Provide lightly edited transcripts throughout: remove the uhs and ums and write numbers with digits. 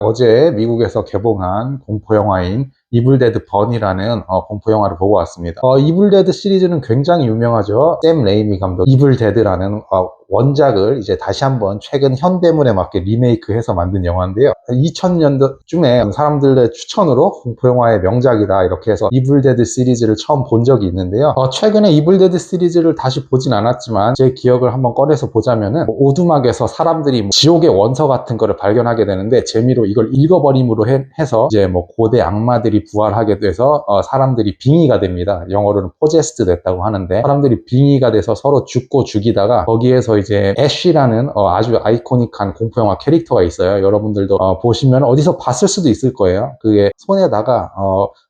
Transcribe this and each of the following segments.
어제 미국에서 개봉한 공포영화인 이블데드 번이라는 공포영화를 보고 왔습니다. 이블데드 시리즈는 굉장히 유명하죠. 샘 레이미 감독 이블데드라는 원작을 이제 다시 한번 최근 현대물에 맞게 리메이크해서 만든 영화인데요. 2000년도쯤에 사람들의 추천으로 공포영화의 명작이다 이렇게 해서 이블데드 시리즈를 처음 본 적이 있는데요. 최근에 이블데드 시리즈를 다시 보진 않았지만 제 기억을 한번 꺼내서 보자면은 오두막에서 사람들이 지옥의 원서 같은 거를 발견하게 되는데 재미로 이걸 읽어버림으로 해서 이제 고대 악마들이 부활하게 돼서 사람들이 빙의가 됩니다. 영어로는 포제스트 됐다고 하는데 사람들이 빙의가 돼서 서로 죽고 죽이다가 거기에서 이제 애쉬라는 아주 아이코닉한 공포영화 캐릭터가 있어요. 여러분들도 보시면 어디서 봤을 수도 있을 거예요. 그게 손에다가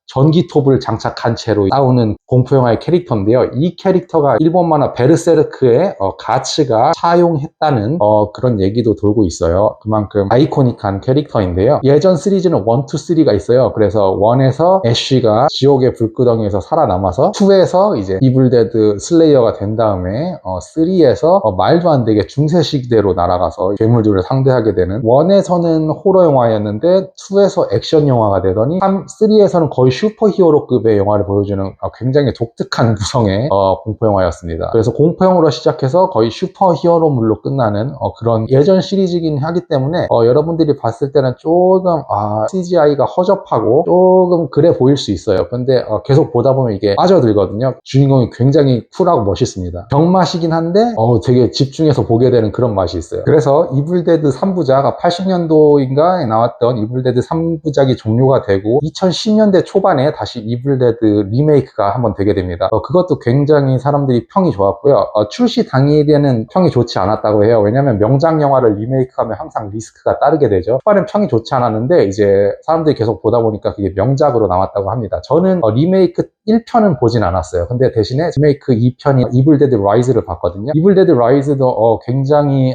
전기톱을 장착한 채로 싸우는 공포영화의 캐릭터인데요. 이 캐릭터가 일본 만화 베르세르크의 가츠가 차용했다는 그런 얘기도 돌고 있어요. 그만큼 아이코닉한 캐릭터인데요. 예전 시리즈는 1, 2, 3가 있어요. 그래서 1에서 애쉬가 지옥의 불구덩이에서 살아남아서 2에서 이제 이블데드 슬레이어가 된 다음에 3에서 말도 안 되게 중세시대로 날아가서 괴물들을 상대하게 되는 1에서는 호러 영화였는데 2에서 액션 영화가 되더니 3에서는 거의 슈퍼히어로급의 영화를 보여주는 굉장히 독특한 구성의 공포영화였습니다. 그래서 공포영화로 시작해서 거의 슈퍼히어로물로 끝나는 그런 예전 시리즈이긴 하기 때문에 여러분들이 봤을 때는 조금 CGI가 허접하고 조금 그래 보일 수 있어요. 근데 계속 보다 보면 이게 빠져들거든요. 주인공이 굉장히 쿨하고 멋있습니다. 병맛이긴 한데 되게 집중해서 보게 되는 그런 맛이 있어요. 그래서 이블데드 3부작 80년도인가에 나왔던 이블데드 3부작이 종료가 되고 2010년대 초반에 다시 이블데드 리메이크가 한번 되게 됩니다. 그것도 굉장히 사람들이 평이 좋았고요. 출시 당일에는 평이 좋지 않았다고 해요. 왜냐하면 명작 영화를 리메이크하면 항상 리스크가 따르게 되죠. 초반엔 평이 좋지 않았는데 이제 사람들이 계속 보다 보니까 그게 명작으로 나왔다고 합니다. 저는 리메이크 1편은 보진 않았어요. 근데 대신에 리메이크 2편이 이블데드 라이즈를 봤거든요. 이블데드 라이즈도 굉장히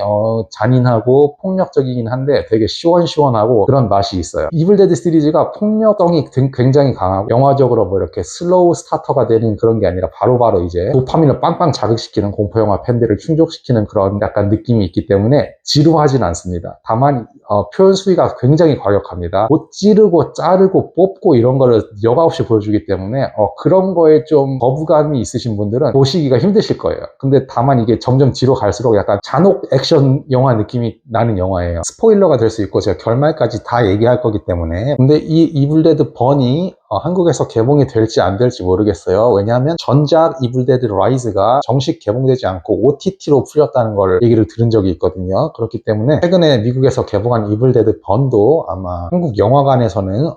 잔인하고 폭력적이긴 한데 되게 시원시원하고 그런 맛이 있어요. 이블데드 시리즈가 폭력성이 굉장히 강하고 영화적으로 이렇게 슬로우 스타터가 되는 그런 게 아니라 바로바로 이제 도파민을 빵빵 자극시키는 공포영화 팬들을 충족시키는 그런 약간 느낌이 있기 때문에 지루하진 않습니다. 다만 표현 수위가 굉장히 과격합니다. 못 찌르고 자르고 뽑고 이런 거를 여과 없이 보여주기 때문에 그런 거에 좀 거부감이 있으신 분들은 보시기가 힘드실 거예요. 근데 다만 이게 점점 뒤로 갈수록 약간 잔혹 액션 영화 느낌이 나는 영화예요. 스포일러가 될 수 있고 제가 결말까지 다 얘기할 거기 때문에. 근데 이 이블데드 번이 한국에서 개봉이 될지 안 될지 모르겠어요. 왜냐하면 전작 이블데드 라이즈가 정식 개봉되지 않고 OTT로 풀렸다는 걸 얘기를 들은 적이 있거든요. 그렇기 때문에 최근에 미국에서 개봉한 이블데드 번도 아마 한국 영화관에서는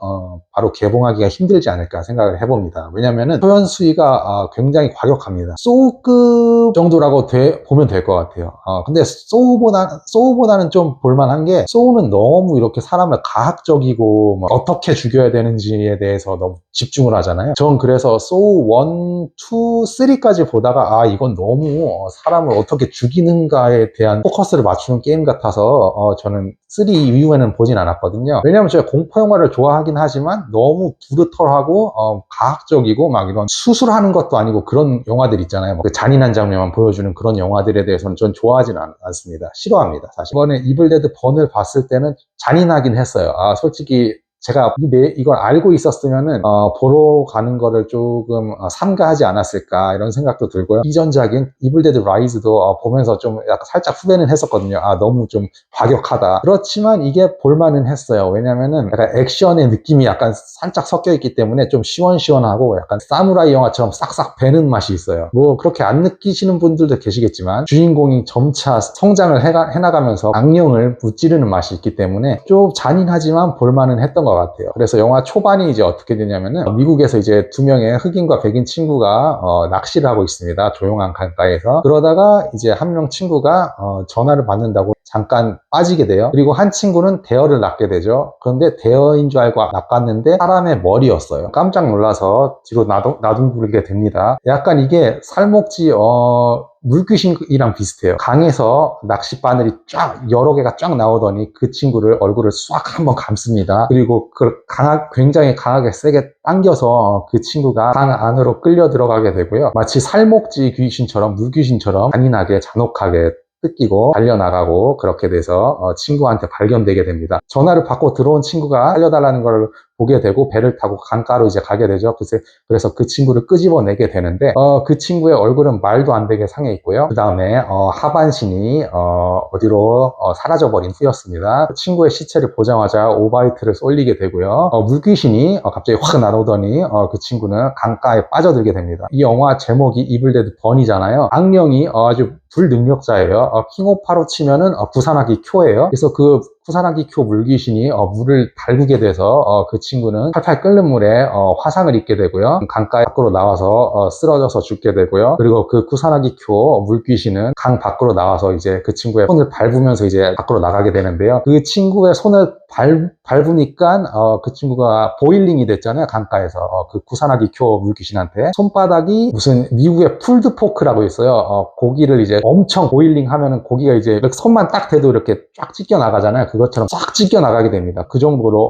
바로 개봉하기가 힘들지 않을까 생각을 해봅니다. 왜냐하면 표현 수위가 굉장히 과격합니다. 소우급 정도라고 보면 될 것 같아요. 근데 소우보다는 좀 볼만한 게 소우는 너무 이렇게 사람을 가학적이고 어떻게 죽여야 되는지에 대해서 너무 집중을 하잖아요. 전 그래서 소우 1, 2, 3까지 보다가 이건 너무 사람을 어떻게 죽이는가에 대한 포커스를 맞추는 게임 같아서 저는 3 이후에는 보진 않았거든요. 왜냐면 제가 공포영화를 좋아하긴 하지만 너무 브루털하고 가학적이고 이런 수술하는 것도 아니고 그런 영화들 있잖아요. 그 잔인한 장면만 보여주는 그런 영화들에 대해서는 전 좋아하지는 않습니다. 싫어합니다. 사실 이번에 이블데드 번을 봤을 때는 잔인하긴 했어요. 솔직히 제가 이걸 알고 있었으면은 보러 가는 거를 조금 삼가하지 않았을까 이런 생각도 들고요. 이전작인 이블데드 라이즈도 보면서 좀 약간 살짝 후회는 했었거든요. 너무 좀 과격하다. 그렇지만 이게 볼만은 했어요. 왜냐면은 약간 액션의 느낌이 약간 살짝 섞여 있기 때문에 좀 시원시원하고 약간 사무라이 영화처럼 싹싹 배는 맛이 있어요. 그렇게 안 느끼시는 분들도 계시겠지만 주인공이 점차 성장을 해나가면서 악령을 무찌르는 맛이 있기 때문에 좀 잔인하지만 볼만은 했던 것 같아요. 그래서 영화 초반이 이제 어떻게 되냐면은 미국에서 이제 두 명의 흑인과 백인 친구가 낚시를 하고 있습니다. 조용한 강가에서. 그러다가 이제 한 명 친구가 전화를 받는다고 잠깐 빠지게 돼요. 그리고 한 친구는 대어를 낚게 되죠. 그런데 대어인 줄 알고 낚았는데 사람의 머리였어요. 깜짝 놀라서 뒤로 나둥그르게 됩니다. 약간 이게 살목지 물귀신이랑 비슷해요. 강에서 낚싯바늘이 여러 개가 쫙 나오더니 그 친구를 얼굴을 싹 한번 감습니다. 그리고 굉장히 강하게 세게 당겨서 그 친구가 강 안으로 끌려 들어가게 되고요. 마치 살목지 귀신처럼 물귀신처럼 잔인하게 잔혹하게 뜯기고 달려나가고 그렇게 돼서 친구한테 발견되게 됩니다. 전화를 받고 들어온 친구가 살려달라는 걸 보게 되고 배를 타고 강가로 이제 가게 되죠. 그래서 그 친구를 끄집어내게 되는데 그 친구의 얼굴은 말도 안 되게 상해 있고요. 그 다음에 하반신이 어디로 사라져버린 후였습니다. 친구의 시체를 보자마자 오바이트를 쏠리게 되고요. 물귀신이 갑자기 확 날아오더니 그 친구는 강가에 빠져들게 됩니다. 이 영화 제목이 이블 데드 번이잖아요. 악령이 아주 불능력자예요. 킹오파로 치면은 구사나기 쿄예요. 그래서 그 구사나기 쿄 물귀신이 물을 달구게 돼서 그 친구는 팔팔 끓는 물에 화상을 입게 되고요. 강가 밖으로 나와서 쓰러져서 죽게 되고요. 그리고 그 구사나기 쿄 물귀신은 강 밖으로 나와서 이제 그 친구의 손을 밟으면서 이제 밖으로 나가게 되는데요. 그 친구의 손을 밟으니까 그 친구가 보일링이 됐잖아요. 강가에서 그 구사나기 쿄 물귀신한테 손바닥이 무슨 미국의 풀드포크라고 있어요. 고기를 이제 엄청 보일링 하면은 고기가 이제 손만 딱 대도 이렇게 쫙 찢겨 나가잖아요. 그것처럼 쫙 찢겨 나가게 됩니다. 그 정도로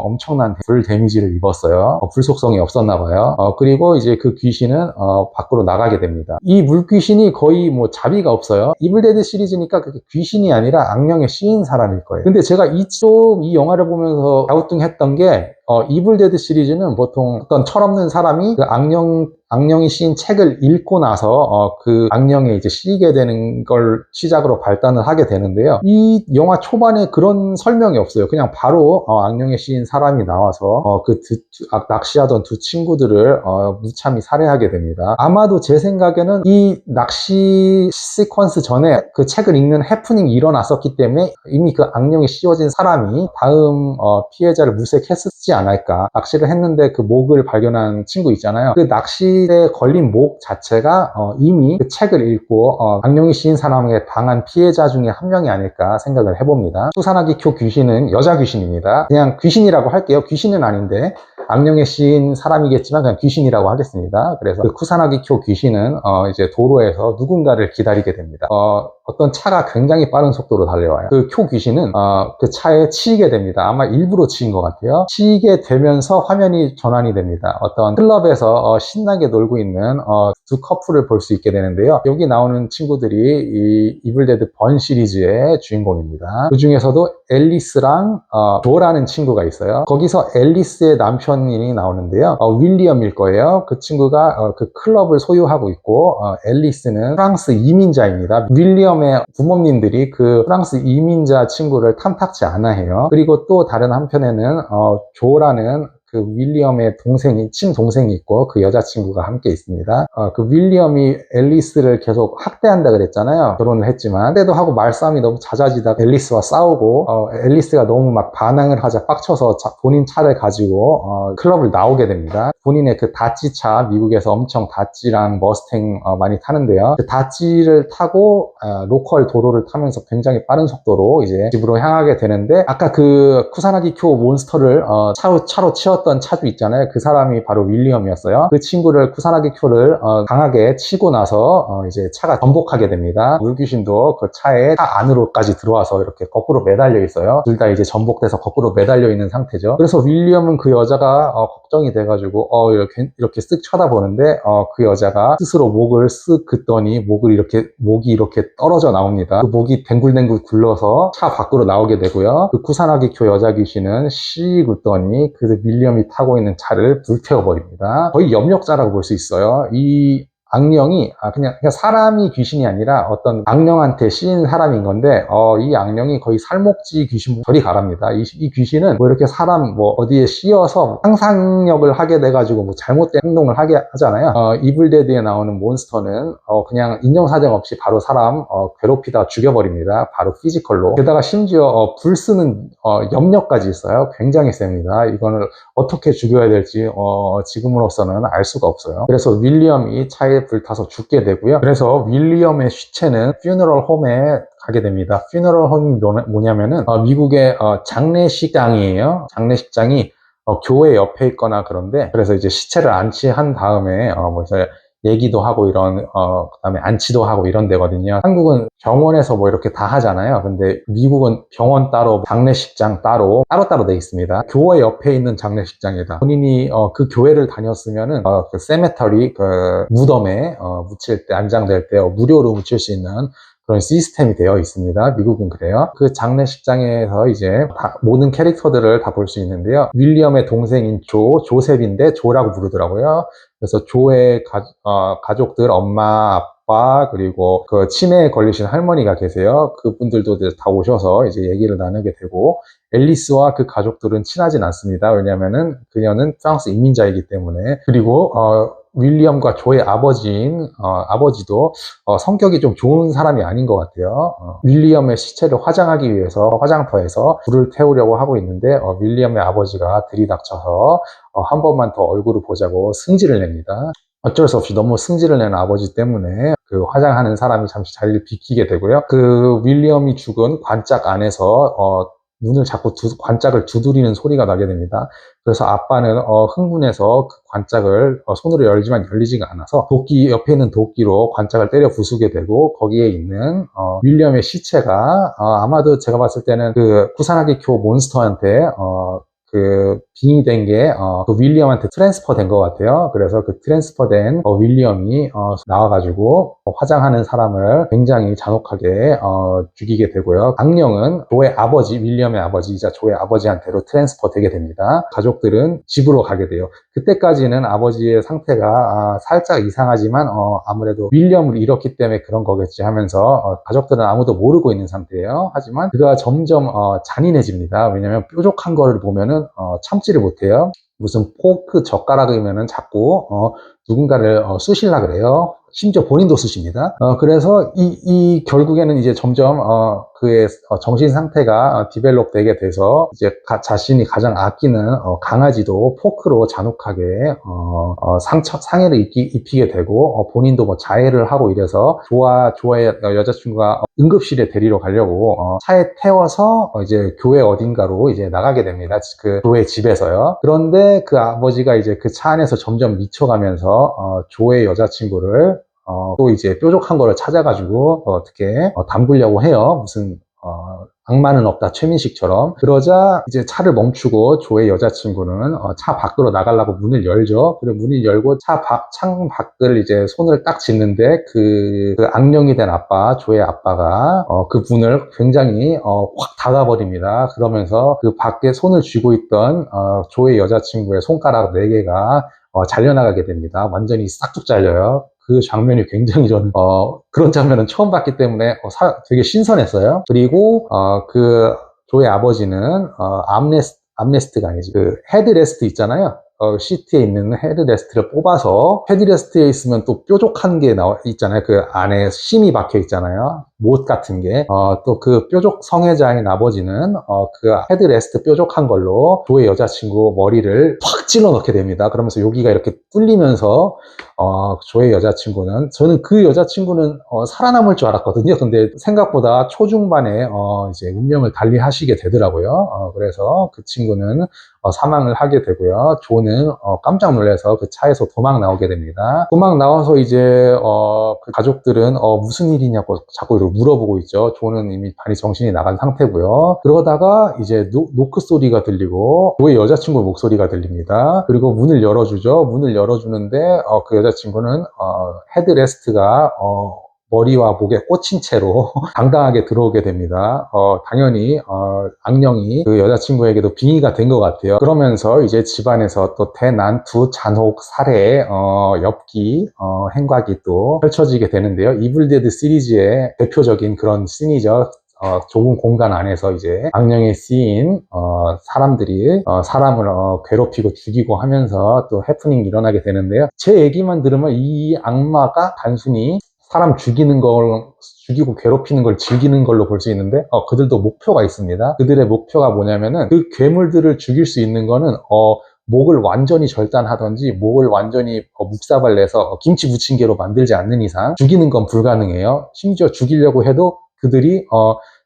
엄청난 불 데미지를 입었어요. 불 속성이 없었나 봐요. 그리고 이제 그 귀신은 밖으로 나가게 됩니다. 이 물귀신이 거의 뭐 자비가 없어요. 이블데드 시리즈니까 그게 귀신이 아니라 악령에 씌인 사람일 거예요. 근데 제가 이 영화를 보면서 갸우뚱했던 게 이블데드 시리즈는 보통 어떤 철없는 사람이 그 악령이 씌인 책을 읽고 나서 그 악령에 이제 씌게 되는 걸 시작으로 발단을 하게 되는데요. 이 영화 초반에 그런 설명이 없어요. 그냥 바로 악령에 씌인 사람이 나와서 낚시하던 두 친구들을 무참히 살해하게 됩니다. 아마도 제 생각에는 이 낚시 시퀀스 전에 그 책을 읽는 해프닝이 일어났었기 때문에 이미 그 악령이 씌워진 사람이 다음 피해자를 물색했었지 않을까. 낚시를 했는데 그 목을 발견한 친구 있잖아요. 그 낚시에 걸린 목 자체가 이미 그 책을 읽고 악령이 씌인 사람에게 당한 피해자 중에 한 명이 아닐까 생각을 해봅니다. 수사나기 쿄 귀신은 여자 귀신입니다. 그냥 귀신이라고 할게요. 귀신은 아닌데 악령에 씌인 사람이겠지만 그냥 귀신이라고 하겠습니다. 그래서 그 쿠사나기 쿄 귀신은 이제 도로에서 누군가를 기다리게 됩니다. 어떤 차가 굉장히 빠른 속도로 달려와요. 그 쿄 귀신은 그 차에 치이게 됩니다. 아마 일부러 치인 것 같아요. 치이게 되면서 화면이 전환이 됩니다. 어떤 클럽에서 신나게 놀고 있는 두 커플을 볼 수 있게 되는데요. 여기 나오는 친구들이 이 이블데드 번 시리즈의 주인공입니다. 그 중에서도 앨리스랑 조라는 친구가 있어요. 거기서 앨리스의 남편이 나오는데요. 윌리엄일 거예요. 그 친구가 그 클럽을 소유하고 있고 앨리스는 프랑스 이민자입니다. 윌리엄의 부모님들이 그 프랑스 이민자 친구를 탐탁지 않아 해요. 그리고 또 다른 한편에는 조라는 그 윌리엄의 친동생이 있고 그 여자친구가 함께 있습니다. 그 윌리엄이 앨리스를 계속 학대한다 그랬잖아요. 결혼을 했지만. 학대도 하고 말싸움이 너무 잦아지다 앨리스와 싸우고 앨리스가 너무 막 반항을 하자 빡쳐서 본인 차를 가지고 클럽을 나오게 됩니다. 본인의 그 다찌 차, 미국에서 엄청 다찌랑 머스탱 많이 타는데요. 그 다찌를 타고 로컬 도로를 타면서 굉장히 빠른 속도로 이제 집으로 향하게 되는데 아까 그 쿠사나기 쿄 몬스터를 차로 치었던 차주 있잖아요. 그 사람이 바로 윌리엄이었어요. 그 친구를 쿠사나기 쿄를 강하게 치고 나서 이제 차가 전복하게 됩니다. 물귀신도 그 차에 차 안으로까지 들어와서 이렇게 거꾸로 매달려 있어요. 둘 다 이제 전복돼서 거꾸로 매달려 있는 상태죠. 그래서 윌리엄은 그 여자가 걱정이 돼가지고 이렇게 쓱 쳐다보는데 그 여자가 스스로 목을 쓱 긋더니 목이 이렇게 떨어져 나옵니다. 그 목이 댕굴댕굴 굴러서 차 밖으로 나오게 되고요. 그 쿠사나기 쿄 여자 귀신은 씨 긋더니 그 윌리엄이 타고 있는 차를 불태워버립니다. 거의 염력자라고 볼 수 있어요. 이 악령이 그냥 사람이 귀신이 아니라 어떤 악령한테 씌인 사람인 건데 이 악령이 거의 살목지 귀신 저리 가랍니다. 이 귀신은 뭐 이렇게 사람 뭐 어디에 씌어서 상상력을 하게 돼가지고 뭐 잘못된 행동을 하게 하잖아요. 이블데드에 나오는 몬스터는 그냥 인정사정 없이 바로 사람 괴롭히다가 죽여버립니다. 바로 피지컬로. 게다가 심지어 불 쓰는 염력까지 있어요. 굉장히 셉니다. 이거는 어떻게 죽여야 될지 지금으로서는 알 수가 없어요. 그래서 윌리엄이 차에 불타서 죽게 되고요. 그래서 윌리엄의 시체는 퓨너럴 홈에 가게 됩니다. 퓨너럴 홈이 뭐냐면은 미국의 장례식장이에요. 장례식장이 교회 옆에 있거나 그런데 그래서 이제 시체를 안치한 다음에 뭐 얘기도 하고 그다음에 안치도 하고 이런 데거든요. 한국은 병원에서 뭐 이렇게 다 하잖아요. 근데 미국은 병원 따로, 장례식장 따로 돼 있습니다. 교회 옆에 있는 장례식장이다. 본인이 그 교회를 다녔으면은 그 세메터리, 그 무덤에 묻힐 때, 안장될 때 무료로 묻힐 수 있는 그런 시스템이 되어 있습니다. 미국은 그래요. 그 장례식장에서 이제 모든 캐릭터들을 다 볼 수 있는데요. 윌리엄의 동생인 조셉인데 조라고 부르더라고요. 그래서 조의 가족들, 엄마, 아빠, 그리고 그 치매에 걸리신 할머니가 계세요. 그분들도 다 오셔서 이제 얘기를 나누게 되고, 앨리스와 그 가족들은 친하진 않습니다. 왜냐면은 그녀는 프랑스 이민자이기 때문에. 그리고 윌리엄과 조의 아버지도 성격이 좀 좋은 사람이 아닌 것 같아요. 윌리엄의 시체를 화장하기 위해서 화장터에서 불을 태우려고 하고 있는데 윌리엄의 아버지가 들이닥쳐서 한 번만 더 얼굴을 보자고 승질을 냅니다. 어쩔 수 없이 너무 승질을 내는 아버지 때문에 그 화장하는 사람이 잠시 자리를 비키게 되고요. 그 윌리엄이 죽은 관짝 안에서 문을 자꾸 관짝을 두드리는 소리가 나게 됩니다. 그래서 아빠는 흥분해서 그 관짝을 손으로 열지만 열리지가 않아서 옆에 있는 도끼로 관짝을 때려 부수게 되고, 거기에 있는 윌리엄의 시체가 아마도 제가 봤을 때는 그 구산하기 교 몬스터한테 그 빙의된 게 그 윌리엄한테 트랜스퍼 된 것 같아요. 그래서 그 트랜스퍼 된 윌리엄이 나와가지고 화장하는 사람을 굉장히 잔혹하게 죽이게 되고요. 악령은 조의 아버지, 윌리엄의 아버지이자 조의 아버지한테로 트랜스퍼 되게 됩니다. 가족들은 집으로 가게 돼요. 그때까지는 아버지의 상태가 살짝 이상하지만 아무래도 윌리엄을 잃었기 때문에 그런 거겠지 하면서 가족들은 아무도 모르고 있는 상태예요. 하지만 그가 점점 잔인해집니다. 왜냐하면 뾰족한 거를 보면은 참지를 못해요. 무슨 포크 젓가락이면은 자꾸 누군가를 쑤실라 그래요. 심지어 본인도 쑤십니다. 그래서 결국에는 이제 점점 그의 정신 상태가 디벨롭 되게 돼서 이제 자신이 가장 아끼는 강아지도 포크로 잔혹하게 상해를 입히게 되고, 본인도 뭐 자해를 하고 이래서 조의 여자친구가 응급실에 데리러 가려고 차에 태워서 이제 교회 어딘가로 이제 나가게 됩니다. 그 조의 집에서요. 그런데 그 아버지가 이제 그 차 안에서 점점 미쳐가면서 조의 여자친구를 또 이제 뾰족한 거를 찾아가지고 어떻게 담그려고 해요. 무슨 악마는 없다 최민식처럼. 그러자 이제 차를 멈추고 조의 여자친구는 차 밖으로 나가려고 문을 열죠. 그리고 문을 열고 창 밖을 이제 손을 딱 짚는데 그 악령이 된 조의 아빠가 그 문을 굉장히 확 닫아버립니다. 그러면서 그 밖에 손을 쥐고 있던 조의 여자친구의 손가락 4개가 잘려나가게 됩니다. 완전히 싹둑 잘려요. 그 장면이 굉장히 저는 그런 장면은 처음 봤기 때문에 되게 신선했어요. 그리고 그 조의 아버지는 암레스트가 아니지, 그 헤드레스트 있잖아요. 시트에 있는 헤드레스트를 뽑아서, 헤드레스트에 있으면 또 뾰족한 게 있잖아요. 그 안에 심이 박혀 있잖아요. 못 같은 게. 또 그 뾰족 성애자인 아버지는 그 헤드레스트 뾰족한 걸로 조의 여자친구 머리를 확 찔러 넣게 됩니다. 그러면서 여기가 이렇게 뚫리면서 조의 여자친구는, 저는 그 여자친구는 살아남을 줄 알았거든요. 근데 생각보다 초중반에 이제 운명을 달리하시게 되더라고요. 그래서 그 친구는 사망을 하게 되고요. 조는 깜짝 놀라서 그 차에서 도망 나오게 됩니다. 도망 나와서 이제 그 가족들은 무슨 일이냐고 자꾸 이렇게 물어보고 있죠. 조는 이미 많이 정신이 나간 상태고요. 그러다가 이제 노크 소리가 들리고 조의 여자친구 목소리가 들립니다. 그리고 문을 열어주죠. 문을 열어주는데 그 여자친구는 헤드레스트가 머리와 목에 꽂힌 채로 당당하게 들어오게 됩니다. 당연히 악령이 그 여자친구에게도 빙의가 된 것 같아요. 그러면서 이제 집안에서 또 대난투 잔혹 살해 엽기 행각이 또 펼쳐지게 되는데요. 이블데드 시리즈의 대표적인 그런 씬이죠. 좁은 공간 안에서 이제 악령에 쓰인 사람들이 사람을 괴롭히고 죽이고 하면서 또 해프닝이 일어나게 되는데요. 제 얘기만 들으면 이 악마가 단순히 사람 죽이고 괴롭히는 걸 즐기는 걸로 볼 수 있는데, 그들도 목표가 있습니다. 그들의 목표가 뭐냐면은, 그 괴물들을 죽일 수 있는 거는 목을 완전히 절단하든지 목을 완전히 묵사발 내서 김치 부침개로 만들지 않는 이상 죽이는 건 불가능해요. 심지어 죽이려고 해도 그들이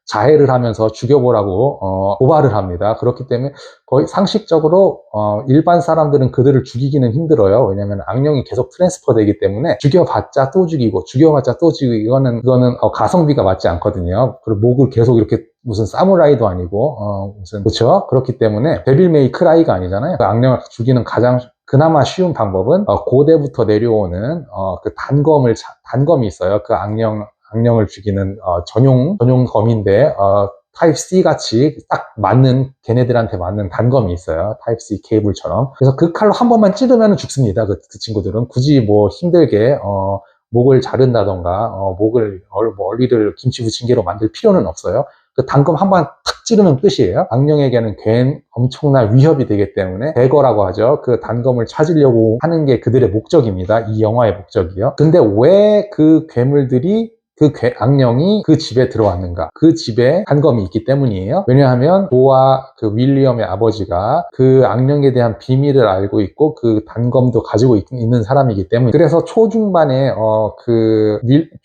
자해를 하면서 죽여보라고 고발을 합니다. 그렇기 때문에 거의 상식적으로 일반 사람들은 그들을 죽이기는 힘들어요. 왜냐하면 악령이 계속 트랜스퍼 되기 때문에 죽여봤자 또 죽이고 죽여봤자 또 죽이고, 이거는 가성비가 맞지 않거든요. 그리고 목을 계속 이렇게, 무슨 사무라이도 아니고 무슨, 그렇죠? 그렇기 때문에 데빌 메이 크라이가 아니잖아요. 그 악령을 죽이는 가장 그나마 쉬운 방법은 고대부터 내려오는 그 단검이 있어요. 그 악령을 죽이는 전용 검인데 타입 C 같이 딱 맞는, 걔네들한테 맞는 단검이 있어요. 타입 C 케이블처럼. 그래서 그 칼로 한 번만 찌르면 죽습니다. 그 친구들은 굳이 뭐 힘들게 목을 자른다던가 목을 머리를 김치 부침개로 만들 필요는 없어요. 그 단검 한 번 탁 찌르면 끝이에요. 악령에게는 엄청난 위협이 되기 때문에 대거라고 하죠. 그 단검을 찾으려고 하는 게 그들의 목적입니다. 이 영화의 목적이요. 근데 왜 그 괴물들이 악령이 그 집에 들어왔는가? 그 집에 단검이 있기 때문이에요. 왜냐하면 조와 그 윌리엄의 아버지가 그 악령에 대한 비밀을 알고 있고 그 단검도 가지고 있는 사람이기 때문에. 그래서 초중반에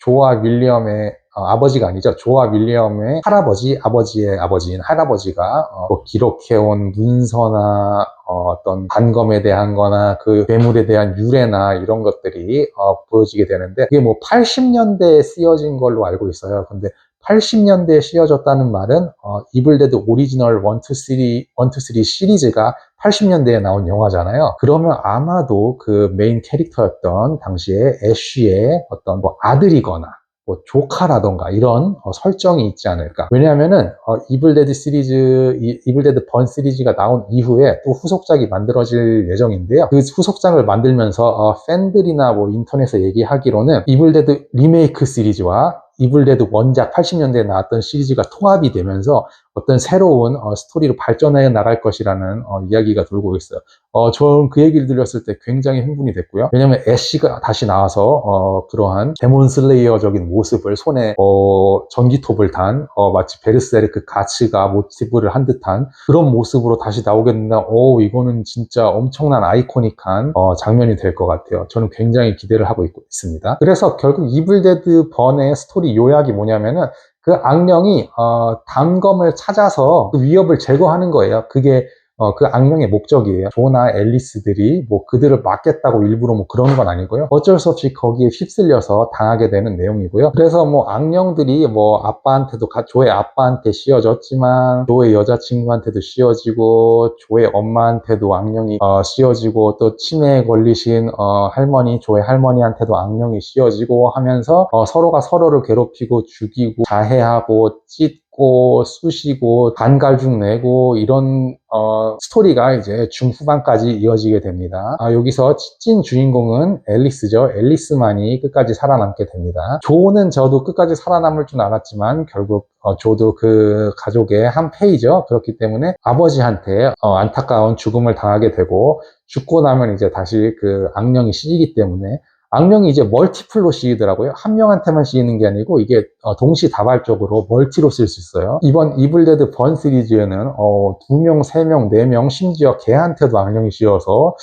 조와 윌리엄의 아버지가 아니죠. 조와 윌리엄의 아버지의 아버지인 할아버지가 기록해온 문서나 어떤 단검에 대한 거나 그 괴물에 대한 유래나 이런 것들이 보여지게 되는데, 그게 뭐 80년대에 쓰여진 걸로 알고 있어요. 근데 80년대에 쓰여졌다는 말은 이블데드 오리지널 1, 2, 3 시리즈가 80년대에 나온 영화잖아요. 그러면 아마도 그 메인 캐릭터였던 당시에 애쉬의 어떤 뭐 아들이거나 뭐 조카라던가 이런 설정이 있지 않을까. 왜냐하면은 이블데드 번 시리즈가 나온 이후에 또 후속작이 만들어질 예정인데요. 그 후속작을 만들면서 팬들이나 뭐 인터넷에 얘기하기로는 이블데드 리메이크 시리즈와 이블데드 원작 80년대에 나왔던 시리즈가 통합이 되면서 어떤 새로운 스토리로 발전해 나갈 것이라는 이야기가 돌고 있어요. 저는 그 얘기를 들렸을 때 굉장히 흥분이 됐고요. 왜냐면 애쉬가 다시 나와서 그러한 데몬 슬레이어적인 모습을, 손에 전기톱을 단 마치 베르세르크 가츠가 모티브를 한 듯한 그런 모습으로 다시 나오게 된다. 이거는 진짜 엄청난 아이코닉한 장면이 될 것 같아요. 저는 굉장히 기대를 하고 있습니다. 그래서 결국 이블데드 번의 스토리 요약이 뭐냐면은 그 악령이 단검을 찾아서 그 위협을 제거하는 거예요. 그게 그 악령의 목적이에요. 조나 앨리스들이 뭐 그들을 막겠다고 일부러 뭐 그런 건 아니고요. 어쩔 수 없이 거기에 휩쓸려서 당하게 되는 내용이고요. 그래서 뭐 악령들이 뭐 조의 아빠한테 씌워졌지만 조의 여자친구한테도 씌워지고 조의 엄마한테도 악령이 씌워지고 또 치매에 걸리신 조의 할머니한테도 악령이 씌워지고 하면서 서로가 서로를 괴롭히고 죽이고 자해하고 찢고 쑤시고 반갈죽 내고 이런 스토리가 이제 중후반까지 이어지게 됩니다. 여기서 찐 주인공은 앨리스죠. 앨리스만이 끝까지 살아남게 됩니다. 조는 저도 끝까지 살아남을 줄 알았지만 결국 조도 그 가족의 한 폐이죠. 그렇기 때문에 아버지한테 안타까운 죽음을 당하게 되고, 죽고 나면 이제 다시 그 악령이 씌이기 때문에, 악령이 이제 멀티플로 씌이더라고요. 한 명한테만 씌이는 게 아니고 이게 동시다발적으로 멀티로 쓸 수 있어요. 이번 이블데드 번 시리즈에는 2명, 3명, 4명, 심지어 개한테도 악령이 씌어서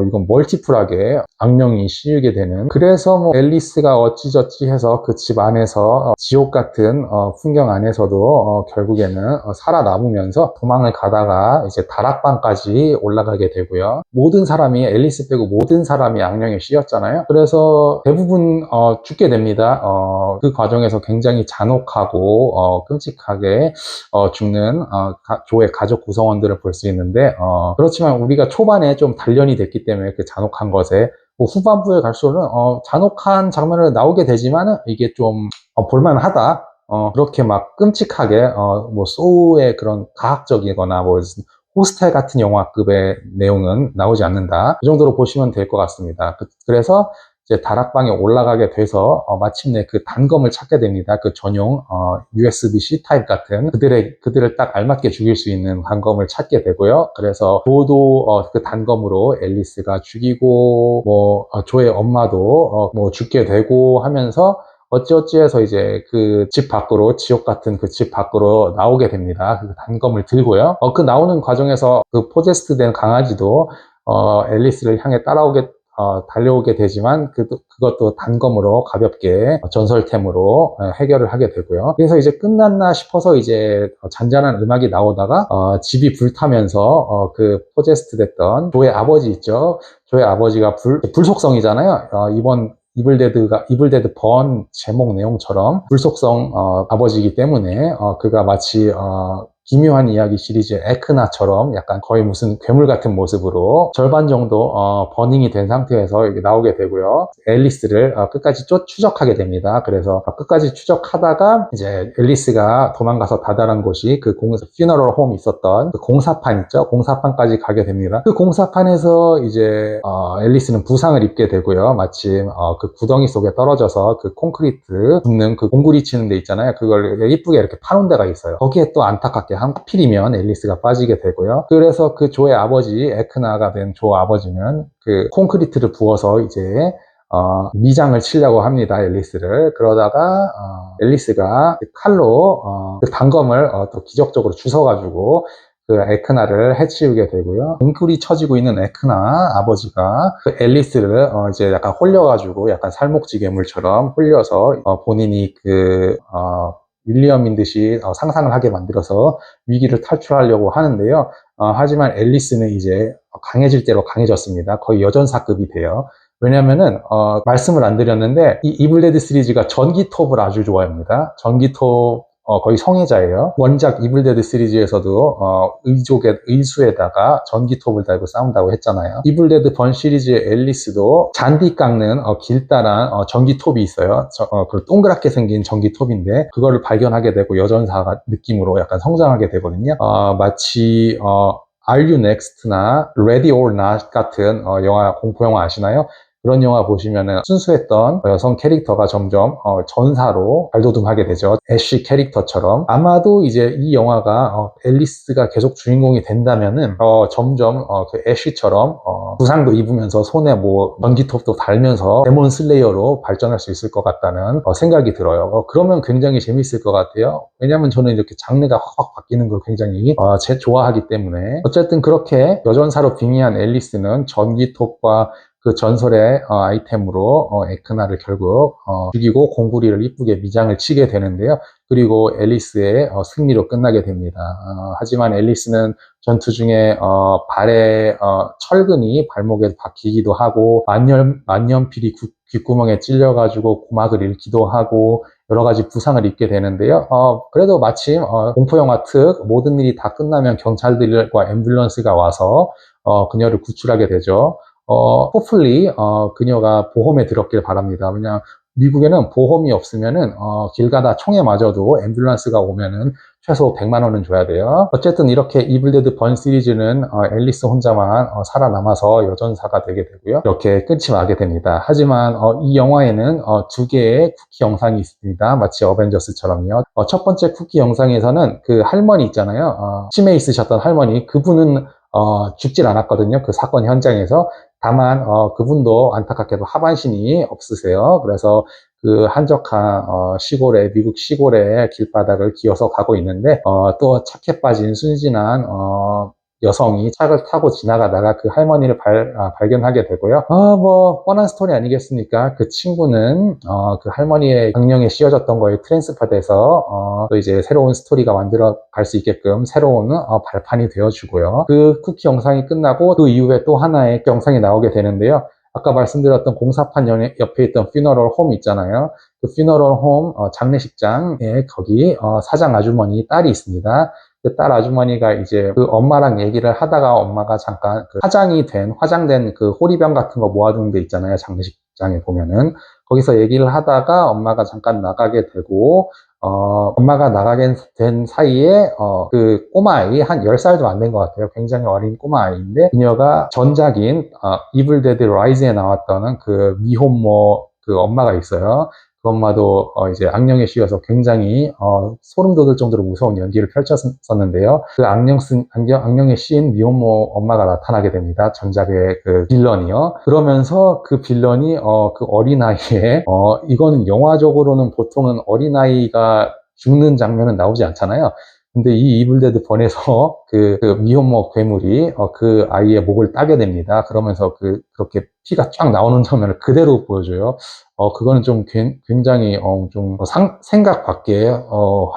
이건 멀티플하게 악령이 씌우게 되는. 그래서 뭐 앨리스가 어찌저찌 해서 그 집 안에서 지옥 같은 풍경 안에서도 결국에는 살아남으면서 도망을 가다가 이제 다락방까지 올라가게 되고요. 앨리스 빼고 모든 사람이 악령에 씌였잖아요. 그래서 대부분 죽게 됩니다. 그 과정에서 굉장히 잔혹하고 끔찍하게 죽는 조의 가족 구성원들을 볼 수 있는데, 그렇지만 우리가 초반에 좀 단련이 됐기 때문에 그 잔혹한 것에, 뭐 후반부에 갈수록은 잔혹한 장면을 나오게 되지만 이게 좀 볼만하다. 그렇게 막 끔찍하게 뭐 소우의 그런 과학적이거나 뭐 호스텔 같은 영화급의 내용은 나오지 않는다. 그 정도로 보시면 될 것 같습니다. 그래서 이제 다락방에 올라가게 돼서 마침내 그 단검을 찾게 됩니다. 그 전용 USB-C 타입 같은 그들을 딱 알맞게 죽일 수 있는 단검을 찾게 되고요. 그래서 조도 그 단검으로 앨리스가 죽이고, 뭐 조의 엄마도 뭐 죽게 되고 하면서 어찌어찌해서 이제 그 집 밖으로, 지옥 같은 그 집 밖으로 나오게 됩니다. 그 단검을 들고요. 그 나오는 과정에서 그 포제스트 된 강아지도 앨리스를 향해 달려오게 되지만 그것도 단검으로 가볍게 전설템으로 해결을 하게 되고요. 그래서 이제 끝났나 싶어서 이제 잔잔한 음악이 나오다가 집이 불타면서 그 포제스트 됐던 조의 아버지 있죠. 조의 아버지가 불속성이잖아요. 이번 이블데드 번 제목 내용처럼 불속성 아버지이기 때문에 그가 마치 기묘한 이야기 시리즈 에크나처럼 약간 거의 무슨 괴물 같은 모습으로 절반 정도 버닝이 된 상태에서 이렇게 나오게 되고요. 앨리스를 끝까지 추적하게 됩니다. 그래서 끝까지 추적하다가 이제 앨리스가 도망가서 다다른 곳이 그 퓨너럴 홈이 있었던 그 공사판 있죠. 공사판까지 가게 됩니다. 그 공사판에서 이제 앨리스는 부상을 입게 되고요. 마침 그 구덩이 속에 떨어져서 그 콘크리트 붓는 그 공구리 치는 데 있잖아요. 그걸 이쁘게 이렇게 파놓은 데가 있어요. 거기에 또 안타깝게 하필이면 앨리스가 빠지게 되고요. 그래서 그 조의 아버지, 에크나가 된 조 아버지는 그 콘크리트를 부어서 이제 미장을 치려고 합니다. 앨리스를. 그러다가 앨리스가 칼로 그 단검을 또 기적적으로 주워가지고 그 에크나를 해치우게 되고요. 등불이 쳐지고 있는 에크나 아버지가 그 앨리스를 이제 약간 홀려가지고 약간 살목지괴물처럼 홀려서 본인이 그 윌리엄인 듯이 상상을 하게 만들어서 위기를 탈출하려고 하는데요. 하지만 앨리스는 이제 강해질 대로 강해졌습니다. 거의 여전사급이 돼요. 왜냐면은 말씀을 안 드렸는데 이 이블데드 시리즈가 전기톱을 아주 좋아합니다. 전기톱 거의 성애자예요. 원작 이블데드 시리즈에서도 의수에다가 전기톱을 달고 싸운다고 했잖아요. 이블데드 번 시리즈의 앨리스도 잔디 깎는 길다란 전기톱이 있어요. 그 동그랗게 생긴 전기톱인데 그거를 발견하게 되고 여전사 느낌으로 약간 성장하게 되거든요. 마치 Are You Next나 Ready or Not 같은 영화, 공포영화 아시나요? 그런 영화 보시면은 순수했던 여성 캐릭터가 점점 전사로 발돋움하게 되죠. 애쉬 캐릭터처럼. 아마도 이제 이 영화가 앨리스가 계속 주인공이 된다면은 점점 그 애쉬처럼 부상도 입으면서 손에 뭐 전기톱도 달면서 데몬 슬레이어로 발전할 수 있을 것 같다는 생각이 들어요. 그러면 굉장히 재밌을 것 같아요. 왜냐면 저는 이렇게 장르가 확확 바뀌는 걸 굉장히 좋아하기 때문에. 어쨌든 그렇게 여전사로 빙의한 앨리스는 전기톱과 그 전설의 아이템으로 에크나를 결국 죽이고 공구리를 이쁘게 미장을 치게 되는데요. 그리고 앨리스의 승리로 끝나게 됩니다. 하지만 앨리스는 전투 중에 발에 철근이 발목에 박히기도 하고 만년필이 귓구멍에 찔려가지고 고막을 잃기도 하고 여러 가지 부상을 입게 되는데요. 그래도 마침 공포영화 특 모든 일이 다 끝나면 경찰들과 앰뷸런스가 와서 그녀를 구출하게 되죠. hopefully, 그녀가 보험에 들었길 바랍니다. 왜냐하면 미국에는 보험이 없으면은, 길 가다 총에 맞아도 앰뷸런스가 오면은 최소 100만 원은 줘야 돼요. 어쨌든 이렇게 이블데드 번 시리즈는, 앨리스 혼자만, 살아남아서 여전사가 되게 되고요. 이렇게 끝이 나게 됩니다. 하지만, 이 영화에는, 두 개의 쿠키 영상이 있습니다. 마치 어벤져스처럼요. 첫 번째 쿠키 영상에서는 그 할머니 있잖아요. 치매 있으셨던 할머니, 그분은 죽질 않았거든요. 그 사건 현장에서. 다만 그분도 안타깝게도 하반신이 없으세요. 그래서 그 한적한 시골에, 미국 시골의 길바닥을 기어서 가고 있는데 또 착해 빠진 순진한 여성이 차를 타고 지나가다가 그 할머니를 발견하게 되고요. 뭐 뻔한 스토리 아니겠습니까? 그 친구는 그 할머니의 강령에 씌워졌던 거에 트랜스퍼 돼서 또 이제 새로운 스토리가 만들어 갈 수 있게끔 새로운 발판이 되어주고요. 그 쿠키 영상이 끝나고 그 이후에 또 하나의 영상이 나오게 되는데요. 아까 말씀드렸던 공사판 옆에 있던 퓨너럴 홈 있잖아요. 그 퓨너럴 홈 장례식장에 거기 사장 아주머니 딸이 있습니다. 그 딸 아주머니가 이제 그 엄마랑 얘기를 하다가 엄마가 잠깐 그 화장된 그 호리병 같은 거 모아두는 데 있잖아요. 장례식장에 보면은. 거기서 얘기를 하다가 엄마가 잠깐 나가게 되고, 엄마가 나가게 된 사이에, 그 꼬마아이, 한 10살도 안 된 것 같아요. 굉장히 어린 꼬마아이인데, 그녀가 전작인, 이블 데드 라이즈에 나왔던 그 미혼모 그 엄마가 있어요. 그 엄마도 이제 악령에 씌여서 굉장히 소름 돋을 정도로 무서운 연기를 펼쳤었는데요. 그 악령에 씌인 미혼모 엄마가 나타나게 됩니다. 전작의 그 빌런이요. 그러면서 그 빌런이 그 어린아이의 이거는 영화적으로는 보통은 어린아이가 죽는 장면은 나오지 않잖아요. 근데 이 이블데드 번에서 그 미혼모 괴물이 그 아이의 목을 따게 됩니다. 그러면서 그렇게 피가 쫙 나오는 장면을 그대로 보여줘요. 그거는 좀 굉장히 좀 생각 밖의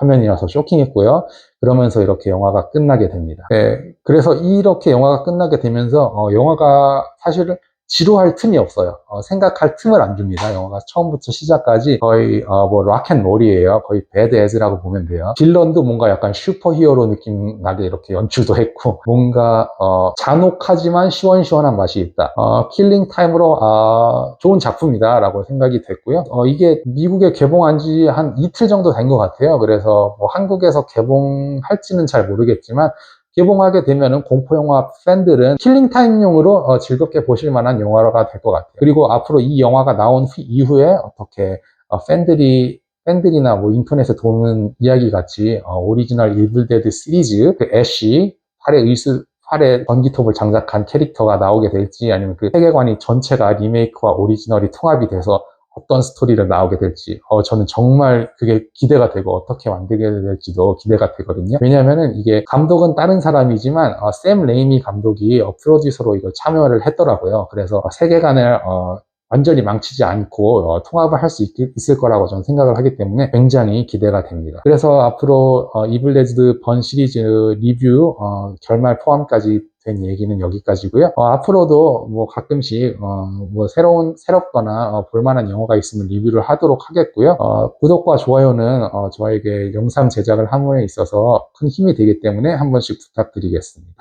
화면이라서 쇼킹했고요. 그러면서 이렇게 영화가 끝나게 됩니다. 네, 그래서 이렇게 영화가 끝나게 되면서 영화가 사실은 지루할 틈이 없어요. 생각할 틈을 안 줍니다. 영화가 처음부터 시작까지 거의 뭐 락앤롤이에요. 거의 배드에즈라고 보면 돼요. 빌런도 뭔가 약간 슈퍼히어로 느낌 나게 이렇게 연출도 했고 뭔가 잔혹하지만 시원시원한 맛이 있다. 킬링 타임으로 좋은 작품이다 라고 생각이 됐고요. 이게 미국에 개봉한 지 한 이틀 정도 된 것 같아요. 그래서 뭐 한국에서 개봉할지는 잘 모르겠지만 개봉하게 되면은 공포영화 팬들은 킬링타임용으로 즐겁게 보실 만한 영화가 될 것 같아요. 그리고 앞으로 이 영화가 나온 이후에 어떻게 팬들이나 뭐 인터넷에 도는 이야기 같이 오리지널 이블데드 시리즈 그 애쉬 팔에 전기톱을 장착한 캐릭터가 나오게 될지 아니면 그 세계관이 전체가 리메이크와 오리지널이 통합이 돼서 어떤 스토리를 나오게 될지 저는 정말 그게 기대가 되고 어떻게 만들게 될지도 기대가 되거든요. 왜냐하면은 이게 감독은 다른 사람이지만 샘 레이미 감독이 프로듀서로 이걸 참여를 했더라고요. 그래서 세계관을 완전히 망치지 않고 통합을 할 수 있을 거라고 저는 생각을 하기 때문에 굉장히 기대가 됩니다. 그래서 앞으로 이블레드 번 시리즈 리뷰 결말 포함까지 된 얘기는 여기까지고요. 앞으로도 뭐 가끔씩 뭐 새롭거나 볼만한 영화가 있으면 리뷰를 하도록 하겠고요. 구독과 좋아요는 저에게 영상 제작을 함에 있어서 큰 힘이 되기 때문에 한 번씩 부탁드리겠습니다.